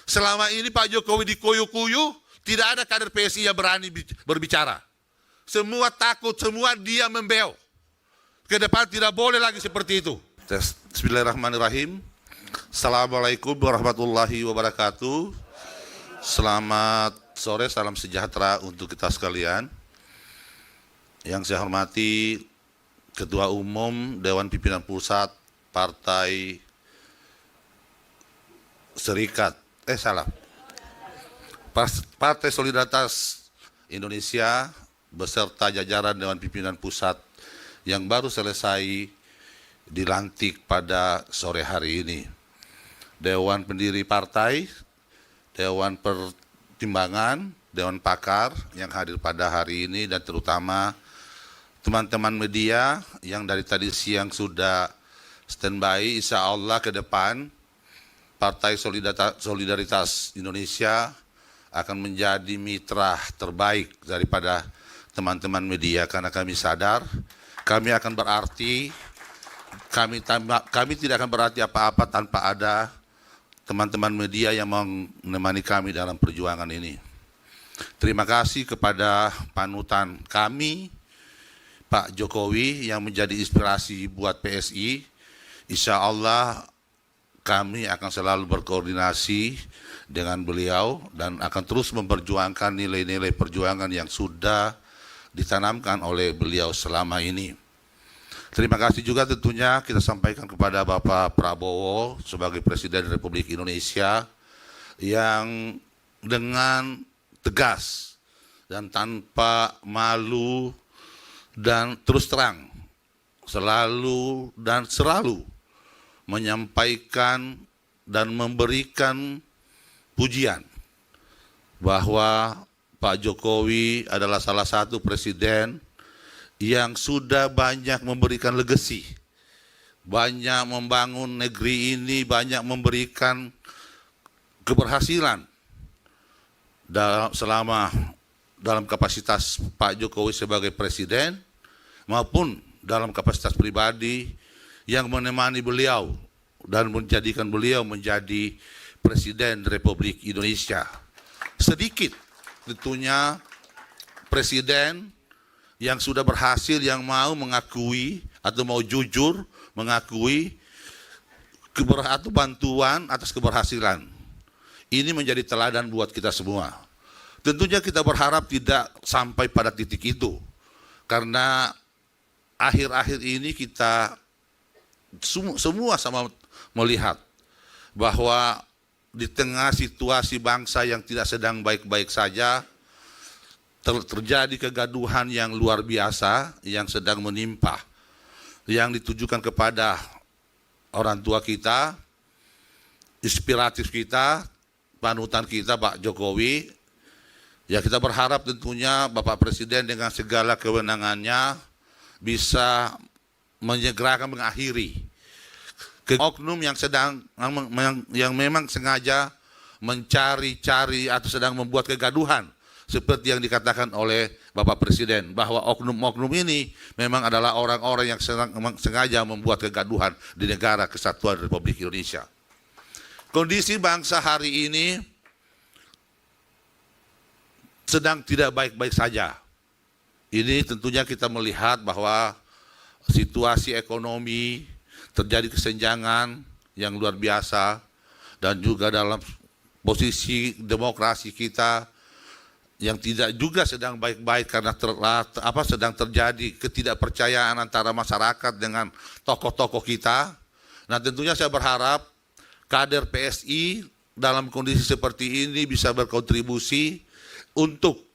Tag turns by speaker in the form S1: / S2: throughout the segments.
S1: Selama ini Pak Jokowi dikuyu-kuyu, tidak ada kader PSI yang berani berbicara. Semua takut, semua dia membeo. Ke depan tidak boleh lagi seperti itu. Bismillahirrahmanirrahim. Assalamualaikum warahmatullahi wabarakatuh. Selamat sore, salam sejahtera untuk kita sekalian. Yang saya hormati Ketua Umum Dewan Pimpinan Pusat Partai Partai Solidaritas Indonesia beserta jajaran Dewan Pimpinan Pusat yang baru selesai dilantik pada sore hari ini. Dewan Pendiri Partai, Dewan Pertimbangan, Dewan Pakar yang hadir pada hari ini, dan terutama teman-teman media yang dari tadi siang sudah standby. Insya Allah ke depan Partai Solidaritas Indonesia akan menjadi mitra terbaik daripada teman-teman media, karena kami sadar kami akan berarti, kami tidak akan berarti apa-apa tanpa ada teman-teman media yang menemani kami dalam perjuangan ini. Terima kasih kepada panutan kami, Pak Jokowi, yang menjadi inspirasi buat PSI. Insya Allah kami akan selalu berkoordinasi dengan beliau dan akan terus memperjuangkan nilai-nilai perjuangan yang sudah ditanamkan oleh beliau selama ini. Terima kasih juga tentunya kita sampaikan kepada Bapak Prabowo sebagai Presiden Republik Indonesia yang dengan tegas dan tanpa malu dan terus terang selalu menyampaikan dan memberikan pujian bahwa Pak Jokowi adalah salah satu presiden yang sudah banyak memberikan legacy, banyak membangun negeri ini, banyak memberikan keberhasilan dalam kapasitas Pak Jokowi sebagai presiden maupun dalam kapasitas pribadi yang menemani beliau dan menjadikan beliau menjadi Presiden Republik Indonesia. Sedikit tentunya presiden yang sudah berhasil, yang mau mengakui atau mau jujur mengakui atau bantuan atas keberhasilan. Ini menjadi teladan buat kita semua. Tentunya kita berharap tidak sampai pada titik itu, karena akhir-akhir ini kita semua sama melihat bahwa di tengah situasi bangsa yang tidak sedang baik-baik saja, terjadi kegaduhan yang luar biasa yang sedang menimpa, yang ditujukan kepada orang tua kita, inspiratif kita, panutan kita Pak Jokowi. Ya, kita berharap tentunya Bapak Presiden dengan segala kewenangannya bisa menyegerakan mengakhiri oknum yang memang sengaja mencari-cari atau sedang membuat kegaduhan, seperti yang dikatakan oleh Bapak Presiden bahwa oknum-oknum ini memang adalah orang-orang yang sengaja membuat kegaduhan di negara kesatuan Republik Indonesia. Kondisi bangsa hari ini sedang tidak baik-baik saja. Ini tentunya kita melihat bahwa situasi ekonomi terjadi kesenjangan yang luar biasa, dan juga dalam posisi demokrasi kita yang tidak juga sedang baik-baik karena sedang terjadi ketidakpercayaan antara masyarakat dengan tokoh-tokoh kita. Nah, tentunya saya berharap kader PSI dalam kondisi seperti ini bisa berkontribusi untuk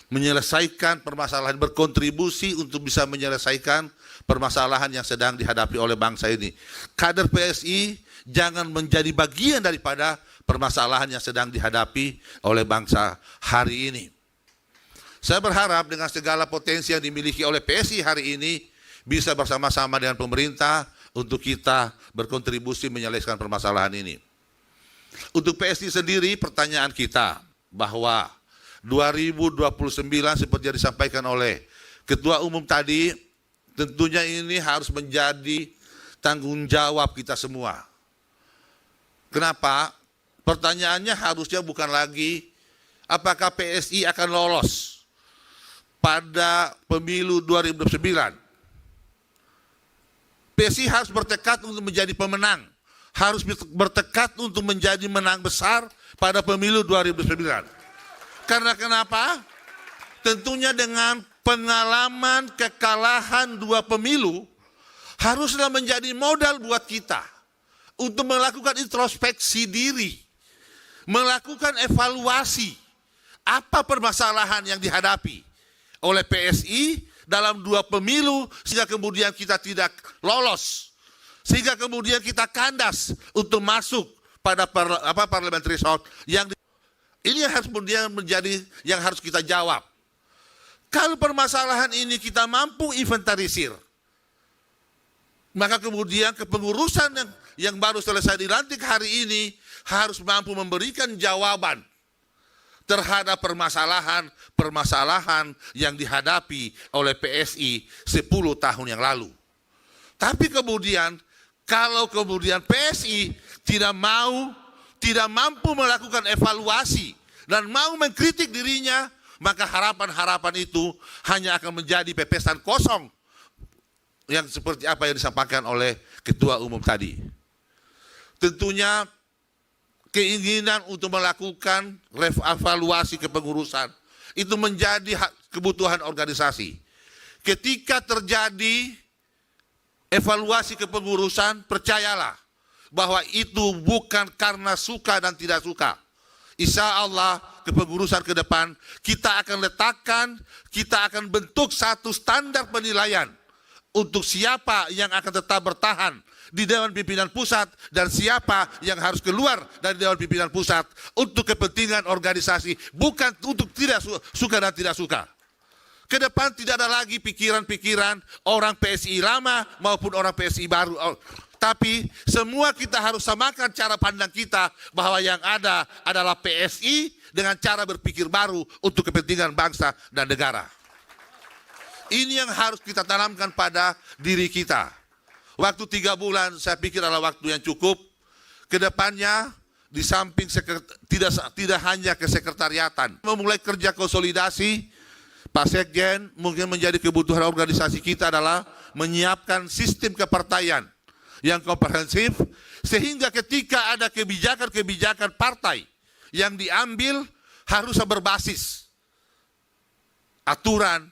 S1: menyelesaikan permasalahan, berkontribusi untuk bisa menyelesaikan permasalahan yang sedang dihadapi oleh bangsa ini. Kader PSI jangan menjadi bagian daripada permasalahan yang sedang dihadapi oleh bangsa hari ini. Saya berharap dengan segala potensi yang dimiliki oleh PSI hari ini bisa bersama-sama dengan pemerintah untuk kita berkontribusi menyelesaikan permasalahan ini. Untuk PSI sendiri, pertanyaan kita bahwa 2029 seperti yang disampaikan oleh Ketua Umum tadi, tentunya ini harus menjadi tanggung jawab kita semua. Kenapa? Pertanyaannya harusnya bukan lagi apakah PSI akan lolos pada pemilu 2009. PSI harus bertekad untuk menjadi pemenang, harus bertekad untuk menjadi menang besar pada pemilu 2009. Karena kenapa? Tentunya dengan pengalaman kekalahan 2 pemilu haruslah menjadi modal buat kita untuk melakukan introspeksi diri, melakukan evaluasi apa permasalahan yang dihadapi oleh PSI dalam 2 pemilu sehingga kemudian kita tidak lolos, sehingga kemudian kita kandas untuk masuk pada parliamentary threshold yang ini yang harus kemudian menjadi yang harus kita jawab. Kalau permasalahan ini kita mampu inventarisir, maka kemudian kepengurusan yang baru selesai dilantik hari ini harus mampu memberikan jawaban terhadap permasalahan yang dihadapi oleh PSI 10 tahun yang lalu. Tapi kemudian kalau kemudian PSI tidak mampu melakukan evaluasi dan mau mengkritik dirinya, maka harapan-harapan itu hanya akan menjadi pepesan kosong yang seperti apa yang disampaikan oleh Ketua Umum tadi. Tentunya keinginan untuk melakukan evaluasi kepengurusan itu menjadi kebutuhan organisasi. Ketika terjadi evaluasi kepengurusan, percayalah bahwa itu bukan karena suka dan tidak suka. Insya Allah kepengurusan ke depan kita akan bentuk satu standar penilaian untuk siapa yang akan tetap bertahan di Dewan Pimpinan Pusat dan siapa yang harus keluar dari Dewan Pimpinan Pusat untuk kepentingan organisasi, bukan untuk tidak suka dan tidak suka. Ke depan tidak ada lagi pikiran-pikiran orang PSI lama maupun orang PSI baru. Tapi semua kita harus samakan cara pandang kita bahwa yang ada adalah PSI dengan cara berpikir baru untuk kepentingan bangsa dan negara. Ini yang harus kita tanamkan pada diri kita. Waktu 3 bulan saya pikir adalah waktu yang cukup. Kedepannya di samping tidak hanya kesekretariatan, memulai kerja konsolidasi, Pak Sekjen mungkin menjadi kebutuhan organisasi kita adalah menyiapkan sistem kepartaian yang komprehensif, sehingga ketika ada kebijakan-kebijakan partai yang diambil harusnya berbasis aturan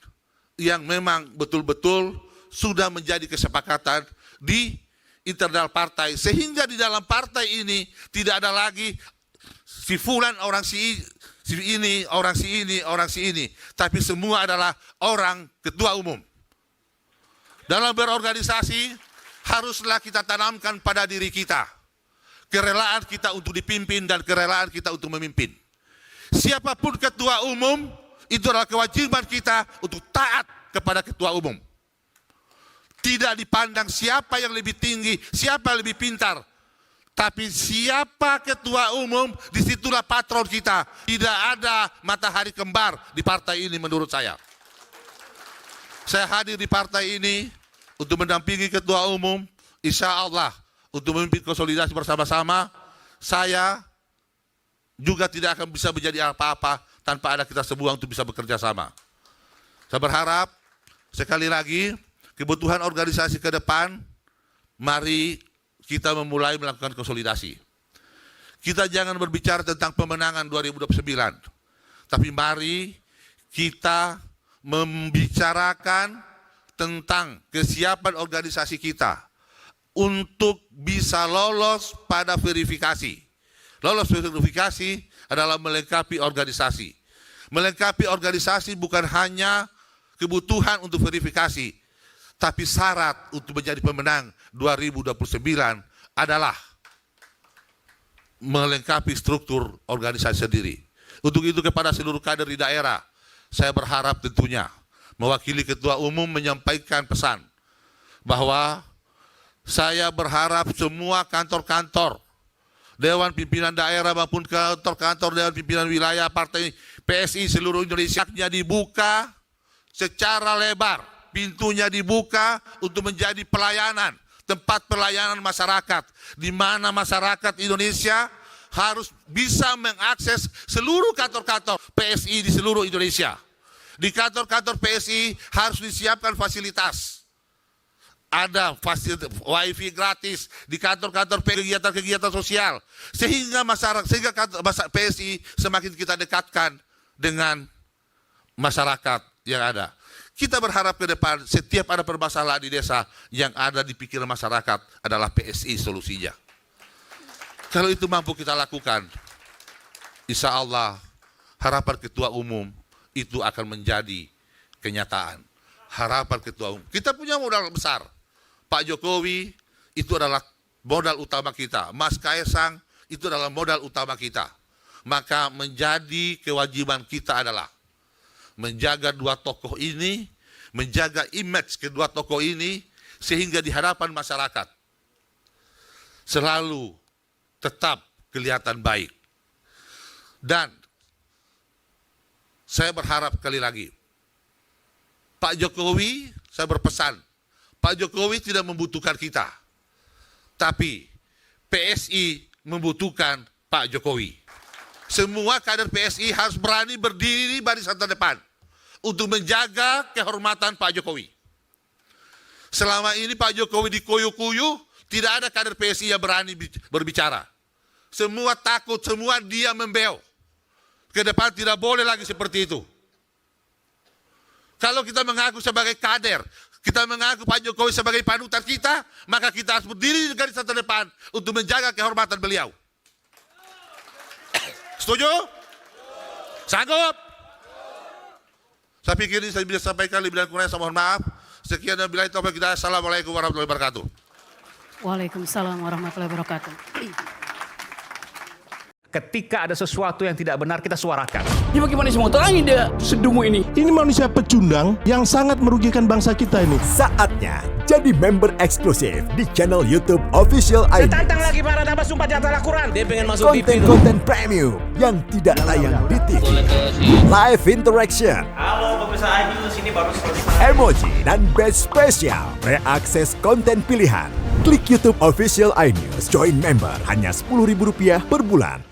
S1: yang memang betul-betul sudah menjadi kesepakatan di internal partai, sehingga di dalam partai ini tidak ada lagi si fulan orang si ini, orang si ini, tapi semua adalah orang ketua umum. Dalam berorganisasi haruslah kita tanamkan pada diri kita kerelaan kita untuk dipimpin dan kerelaan kita untuk memimpin. Siapapun ketua umum, itu adalah kewajiban kita untuk taat kepada ketua umum. Tidak dipandang siapa yang lebih tinggi, siapa yang lebih pintar, tapi siapa ketua umum, disitulah patron kita. Tidak ada matahari kembar di partai ini menurut saya. Saya hadir di partai ini untuk mendampingi ketua umum, insya Allah untuk memimpin konsolidasi bersama-sama. Saya juga tidak akan bisa menjadi apa-apa tanpa ada kita semua untuk bisa bekerja sama. Saya berharap sekali lagi kebutuhan organisasi ke depan, mari kita memulai melakukan konsolidasi. Kita jangan berbicara tentang pemenangan 2029, tapi mari kita membicarakan tentang kesiapan organisasi kita untuk bisa lolos pada verifikasi. Lolos verifikasi adalah melengkapi organisasi. Melengkapi organisasi bukan hanya kebutuhan untuk verifikasi, tapi syarat untuk menjadi pemenang 2029 adalah melengkapi struktur organisasi sendiri. Untuk itu kepada seluruh kader di daerah, saya berharap tentunya mewakili ketua umum menyampaikan pesan bahwa saya berharap semua kantor-kantor Dewan Pimpinan Daerah maupun kantor-kantor Dewan Pimpinan Wilayah Partai PSI seluruh Indonesia dibuka secara lebar, pintunya dibuka untuk menjadi pelayanan, tempat pelayanan masyarakat, di mana masyarakat Indonesia harus bisa mengakses seluruh kantor-kantor PSI di seluruh Indonesia. Di kantor-kantor PSI harus disiapkan fasilitas. Ada fasilitas wifi gratis di kantor-kantor kegiatan-kegiatan sosial. Sehingga PSI semakin kita dekatkan dengan masyarakat yang ada. Kita berharap ke depan setiap ada permasalahan di desa yang ada di pikiran masyarakat adalah PSI solusinya. Kalau itu mampu kita lakukan, insya Allah harapan ketua umum itu akan menjadi kenyataan. Harapan ketua umum. Kita punya modal besar. Pak Jokowi itu adalah modal utama kita. Mas Kaisang itu adalah modal utama kita. Maka menjadi kewajiban kita adalah menjaga dua tokoh ini, menjaga image kedua tokoh ini, sehingga di hadapan masyarakat selalu tetap kelihatan baik. Dan saya berharap sekali lagi, Pak Jokowi, saya berpesan, Pak Jokowi tidak membutuhkan kita, tapi PSI membutuhkan Pak Jokowi. Semua kader PSI harus berani berdiri di barisan terdepan untuk menjaga kehormatan Pak Jokowi. Selama ini Pak Jokowi dikuyu-kuyu, tidak ada kader PSI yang berani berbicara. Semua takut, semua dia membeo. Ke depan tidak boleh lagi seperti itu. Kalau kita mengaku sebagai kader, kita mengaku Pak Jokowi sebagai panutan kita, maka kita harus berdiri di garisan terdepan untuk menjaga kehormatan beliau. Setuju? Sanggup? Saya pikir ini saya bisa sampaikan, lebih dan kurang saya mohon maaf. Sekian dan billahi taufiq hidayah. Assalamualaikum warahmatullahi wabarakatuh.
S2: Waalaikumsalam warahmatullahi wabarakatuh.
S3: Ketika ada sesuatu yang tidak benar, kita suarakan.
S4: Ini bagaimana semua terangin dia sedumu ini?
S5: Ini manusia pecundang yang sangat merugikan bangsa kita ini.
S6: Saatnya jadi member eksklusif di channel YouTube Official iNews.
S3: Tantang lagi para tambah sumpah di atas Al-Quran.
S4: Dia pengen masuk TV tuh.
S6: Konten-konten premium yang tidak tayang di TV. Live interaction.
S7: Halo pemirsa iNews, ini baru selesai.
S6: Emoji dan badge spesial. Reakses konten pilihan. Klik YouTube Official iNews. Join member hanya Rp10.000 per bulan.